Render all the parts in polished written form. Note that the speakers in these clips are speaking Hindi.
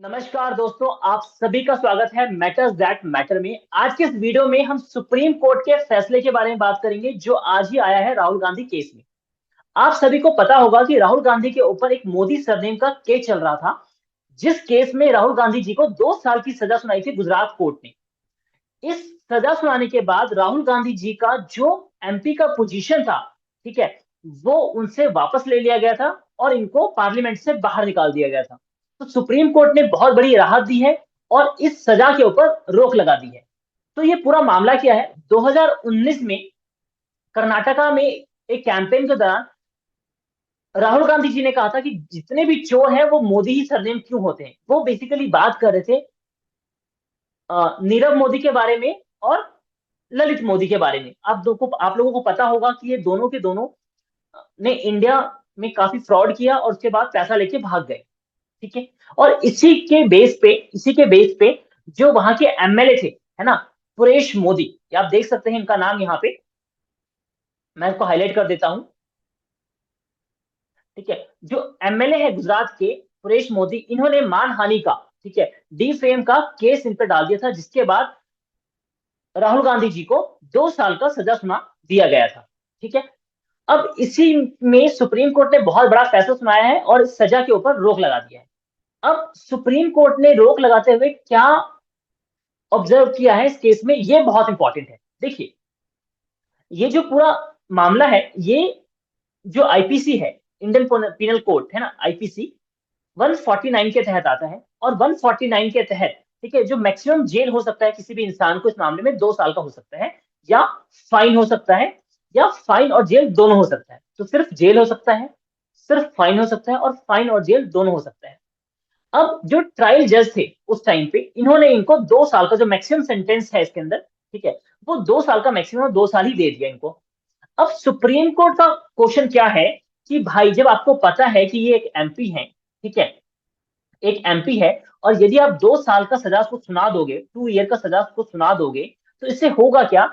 नमस्कार दोस्तों, आप सभी का स्वागत है मैटर्स दैट मैटर में। आज के इस वीडियो में हम सुप्रीम कोर्ट के फैसले के बारे में बात करेंगे जो आज ही आया है राहुल गांधी केस में। आप सभी को पता होगा कि राहुल गांधी के ऊपर एक मोदी सरनेम का केस चल रहा था, जिस केस में राहुल गांधी जी को 2 साल की सजा सुनाई थी गुजरात कोर्ट ने। इस सजा सुनाने के बाद राहुल गांधी जी का जो एमपी का पोजीशन था, ठीक है, वो उनसे वापस ले लिया गया था और इनको पार्लियामेंट से बाहर निकाल दिया गया था। तो सुप्रीम कोर्ट ने बहुत बड़ी राहत दी है और इस सजा के ऊपर रोक लगा दी है। तो ये पूरा मामला क्या है, 2019 में कर्नाटका में एक कैंपेन के दौरान राहुल गांधी जी ने कहा था कि जितने भी चोर हैं वो मोदी ही सरनेम क्यों होते हैं। वो बेसिकली बात कर रहे थे नीरव मोदी के बारे में और ललित मोदी के बारे में। आप लोगों को पता होगा कि ये दोनों के दोनों ने इंडिया में काफी फ्रॉड किया और उसके बाद पैसा लेके भाग गए। ठीक है। और इसी के बेस पे जो वहां के एमएलए थे, है ना, पुरेश मोदी, ये आप देख सकते हैं इनका नाम यहाँ पे, मैं इसको हाईलाइट कर देता हूँ। ठीक है। जो एमएलए है गुजरात के पुरेश मोदी, इन्होंने मानहानि का, ठीक है, डिफेम का केस इन पर डाल दिया था, जिसके बाद राहुल गांधी जी को 2 साल का सजा सुना दिया गया था। ठीक है। अब इसी में सुप्रीम कोर्ट ने बहुत बड़ा फैसला सुनाया है और इस सजा के ऊपर रोक लगा दिया है। अब सुप्रीम कोर्ट ने रोक लगाते हुए क्या ऑब्जर्व किया है इस केस में, ये बहुत इंपॉर्टेंट है। देखिए, ये जो पूरा मामला है, ये जो आईपीसी है, इंडियन पिनल कोड है ना, आईपीसी 149 के तहत आता है। और 149 के तहत, ठीक है, जो मैक्सिमम जेल हो सकता है किसी भी इंसान को इस मामले में 2 साल का हो सकता है, या फाइन हो सकता है, या फाइन और जेल दोनों हो सकता है। तो सिर्फ जेल हो सकता है, सिर्फ फाइन हो सकता है, और फाइन और जेल दोनों हो सकता है। अब जो ट्रायल जज थे उस टाइम पे, इन्होंने इनको 2 साल का जो मैक्सिमम सेंटेंस है इसके अंदर, ठीक है, वो 2 साल का मैक्सिमम 2 साल ही दे दिया इनको। अब सुप्रीम कोर्ट का क्वेश्चन क्या है कि भाई, जब आपको पता है कि ये एक एमपी है, ठीक है, एक एमपी है, और यदि आप 2 साल का सजा उसको सुना दोगे, 2 ईयर का सजा उसको सुना दोगे, तो इससे होगा क्या?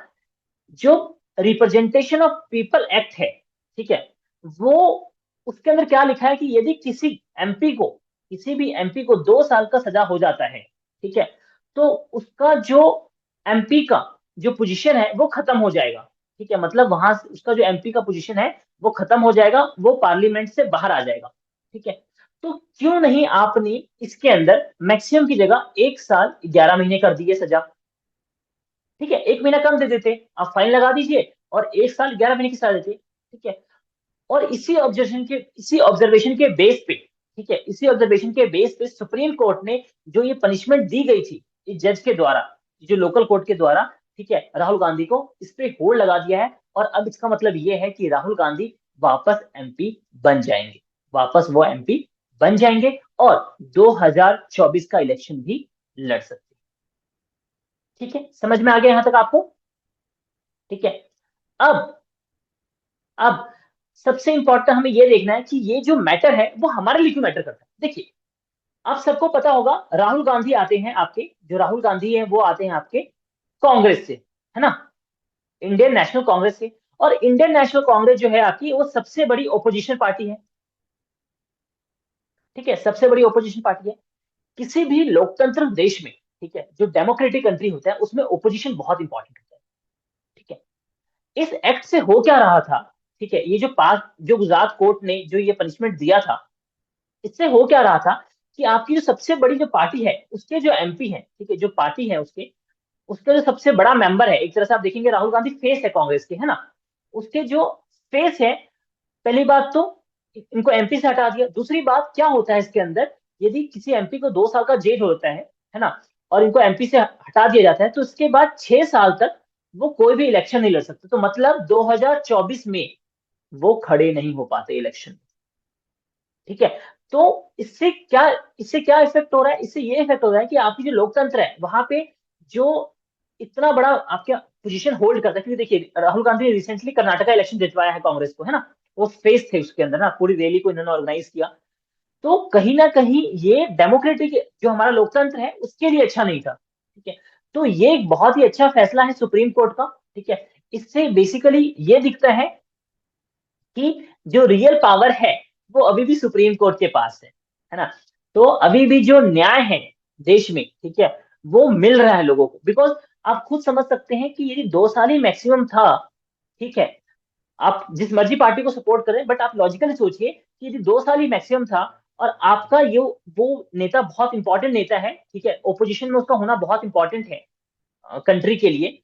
जो रिप्रेजेंटेशन ऑफ पीपल एक्ट है, ठीक है, वो, उसके अंदर क्या लिखा है कि यदि किसी भी एमपी को 2 साल का सजा हो जाता है, ठीक है, तो उसका जो एमपी का जो पोजीशन है वो खत्म हो जाएगा। ठीक है, मतलब वहां से उसका जो एमपी का पोजीशन है वो खत्म हो जाएगा, वो पार्लियामेंट से बाहर आ जाएगा। ठीक है। तो क्यों नहीं आपने इसके अंदर मैक्सिमम की जगह 1 साल 11 महीने कर दिए सजा? ठीक है, 1 महीना कम दे देते, आप फाइन लगा दीजिए और 1 साल 11 महीने की सजा देते। ठीक है। और इसी ऑब्जर्वेशन के बेस पे सुप्रीम कोर्ट ने जो ये पनिशमेंट दी गई थी इस जज के द्वारा, जो लोकल कोर्ट के द्वारा, ठीक है, राहुल गांधी को, इस पे होल्ड लगा दिया है। और अब इसका मतलब ये है कि राहुल गांधी वापस एमपी बन जाएंगे, वापस वो एमपी बन जाएंगे और 2024 का इलेक्शन भी लड़ सकते हैं। ठीक है, समझ में आ गया यहां तक आपको? ठीक है। अब अब सबसे इंपॉर्टेंट हमें यह देखना है कि ये जो मैटर है वो हमारे लिए क्यों मैटर करता है। देखिए, आप सबको पता होगा, राहुल गांधी आते हैं आपके, जो राहुल गांधी है वो आते हैं आपके कांग्रेस से, है ना, इंडियन नेशनल कांग्रेस से। और इंडियन नेशनल कांग्रेस जो है आपकी, वो सबसे बड़ी ओपोजिशन पार्टी है। ठीक है, सबसे बड़ी ओपोजिशन पार्टी है किसी भी लोकतंत्र देश में। ठीक है, जो डेमोक्रेटिक कंट्री होता है उसमें ओपोजिशन बहुत इंपॉर्टेंट होता है। ठीक है। इस एक्ट से हो क्या रहा था, ठीक है, ये जो गुजरात कोर्ट ने जो ये पनिशमेंट दिया था, इससे हो क्या रहा था कि आपकी जो सबसे बड़ी जो पार्टी है उसके जो एमपी है, ठीक है, जो पार्टी है उसके उसका जो सबसे बड़ा मेंबर है, एक तरह से आप देखेंगे राहुल गांधी फेस है कांग्रेस के, है ना, उसके जो फेस है, पहली बात तो इनको एमपी से हटा दिया। दूसरी बात क्या होता है इसके अंदर, यदि किसी एमपी को 2 साल का जेल होता है ना, और इनको एमपी से हटा दिया जाता है, तो इसके बाद 6 साल तक वो कोई भी इलेक्शन नहीं लड़ सकते। तो मतलब 2024 में वो खड़े नहीं हो पाते इलेक्शन। ठीक है। तो इससे क्या इफेक्ट हो रहा है? इससे ये इफेक्ट हो रहा है कि आपकी जो लोकतंत्र है वहां पे, जो इतना बड़ा आपका पोजीशन होल्ड करता है, क्योंकि देखिए राहुल गांधी ने रिसेंटली कर्नाटका इलेक्शन जितवाया है कांग्रेस को, है ना, वो फेस थे उसके अंदर ना, पूरी रैली को इन्होंने ऑर्गेनाइज किया। तो कहीं ना कहीं ये डेमोक्रेटिक जो हमारा लोकतंत्र है उसके लिए अच्छा नहीं था। ठीक है। तो ये एक बहुत ही अच्छा फैसला है सुप्रीम कोर्ट का। ठीक है। इससे बेसिकली ये दिखता है कि जो रियल पावर है वो अभी भी सुप्रीम कोर्ट के पास है ना। तो अभी भी जो न्याय है देश में, ठीक है, वो मिल रहा है लोगों को। बिकॉज आप खुद समझ सकते हैं कि यदि 2 साल ही मैक्सिमम था, ठीक है, आप जिस मर्जी पार्टी को सपोर्ट करें, बट आप लॉजिकली सोचिए कि यदि 2 साल ही मैक्सिमम था, और आपका ये वो नेता बहुत इंपॉर्टेंट नेता है, ठीक है, ओपोजिशन में उसका होना बहुत इंपॉर्टेंट है कंट्री के लिए,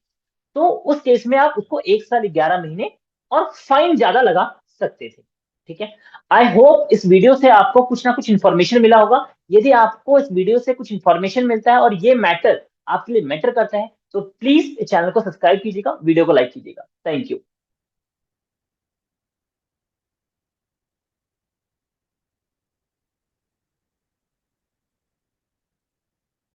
तो उस केस में आप उसको 1 साल 11 महीने और फाइन ज्यादा लगा सकते थे। ठीक है। आई होप इस वीडियो से आपको कुछ ना कुछ इंफॉर्मेशन मिला होगा। यदि आपको इस वीडियो से कुछ इंफॉर्मेशन मिलता है और ये मैटर आपके लिए मैटर करता है, तो प्लीज चैनल को सब्सक्राइब कीजिएगा, वीडियो को लाइक कीजिएगा। Thank you.